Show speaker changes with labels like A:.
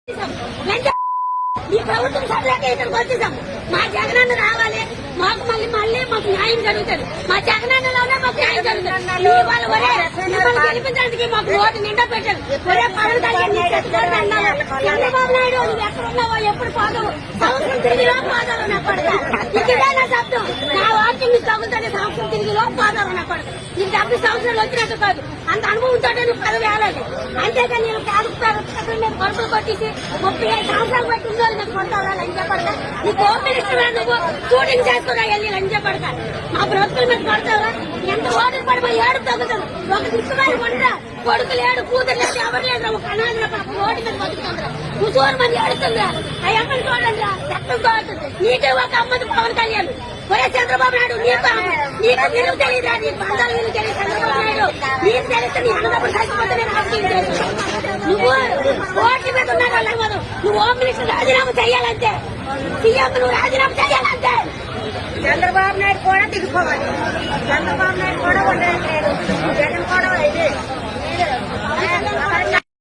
A: ఈ ప్రభుత్వం సభలోకి ఇక్కడికి వచ్చేసాం. మా జగనన్న రావాలి, మాకు మళ్ళీ మాకు న్యాయం జరుగుతుంది. మా జగనన్నలోనే మాకు న్యాయం జరుగుతుంది. వాళ్ళు ఒరే మిమ్మల్ని గెలిపించడానికి మాకు ఓటు నిండా పెట్టారు. ఒరే పవన్ కళ్యాణ్ చంద్రబాబు నాయుడు నువ్వు ఎక్కడున్నావో ఎప్పుడు పోతావు, సంవత్సరం తిరిగిలో పోతావు నా పడతా. ఇదే నా శబ్దం. నా వాక్యం మీకు తగ్గుతుంది. సంవత్సరం తిరిగిలో పోతావు నా పడతా. నీకు 70 సంవత్సరాలు వచ్చినట్టు కాదు, అంత అనుభవంతో నువ్వు పదవి వేయాలి. అంతేకాని నేను మీద కొడుకులు కొట్టేసి 35 సంవత్సరాలు బట్టి ఉందో నాకు కొడతావా లంచ పడతా. నీకు ఓపెన్ ఇస్తున్నా, నువ్వు షూటింగ్ చేసుకున్నా వెళ్ళి లంచ పడతా. మా బ్రతుకుల మీద కొడతావా? ఎంత ఓటులు పడిపోయి ఏడు తగ్గుతాడు. ఒక దిక్కుమైన కొంటా కొడుకులు ఏడు, కూతురు లేదు, ఎవరు లేదు. ఒక అనాథ ఓటు మీద బతుకుతుందా? ముసూరు మంది ఏడుతుందా? ఆ అమ్మని చూడండి, రక్తం కోరుతుంది. నీకే ఒక అమ్మది పవన్ కళ్యాణ్. ఒరే చంద్రబాబు నాయుడు, నీకు విలువ తెలియదా? నీకు బంధాలు విలువ తెలియదు. చంద్రబాబు నాయుడు నీకు తెలిస్తే నీ అన్నదప్పుడు చచ్చిపోతే నేను ఆశించాను. నువ్వు ఓట్ల మీద ఉన్నా వాళ్ళ నువ్వు హోమ్ మినిస్టర్ రాజీనామా చేయాలంటే, సీఎం నువ్వు రాజీనామా చేయాలంటే
B: చంద్రబాబు నాయుడు కూడా దిగిపోవాలి. చంద్రబాబు నాయుడు కూడా ఉండలేదు.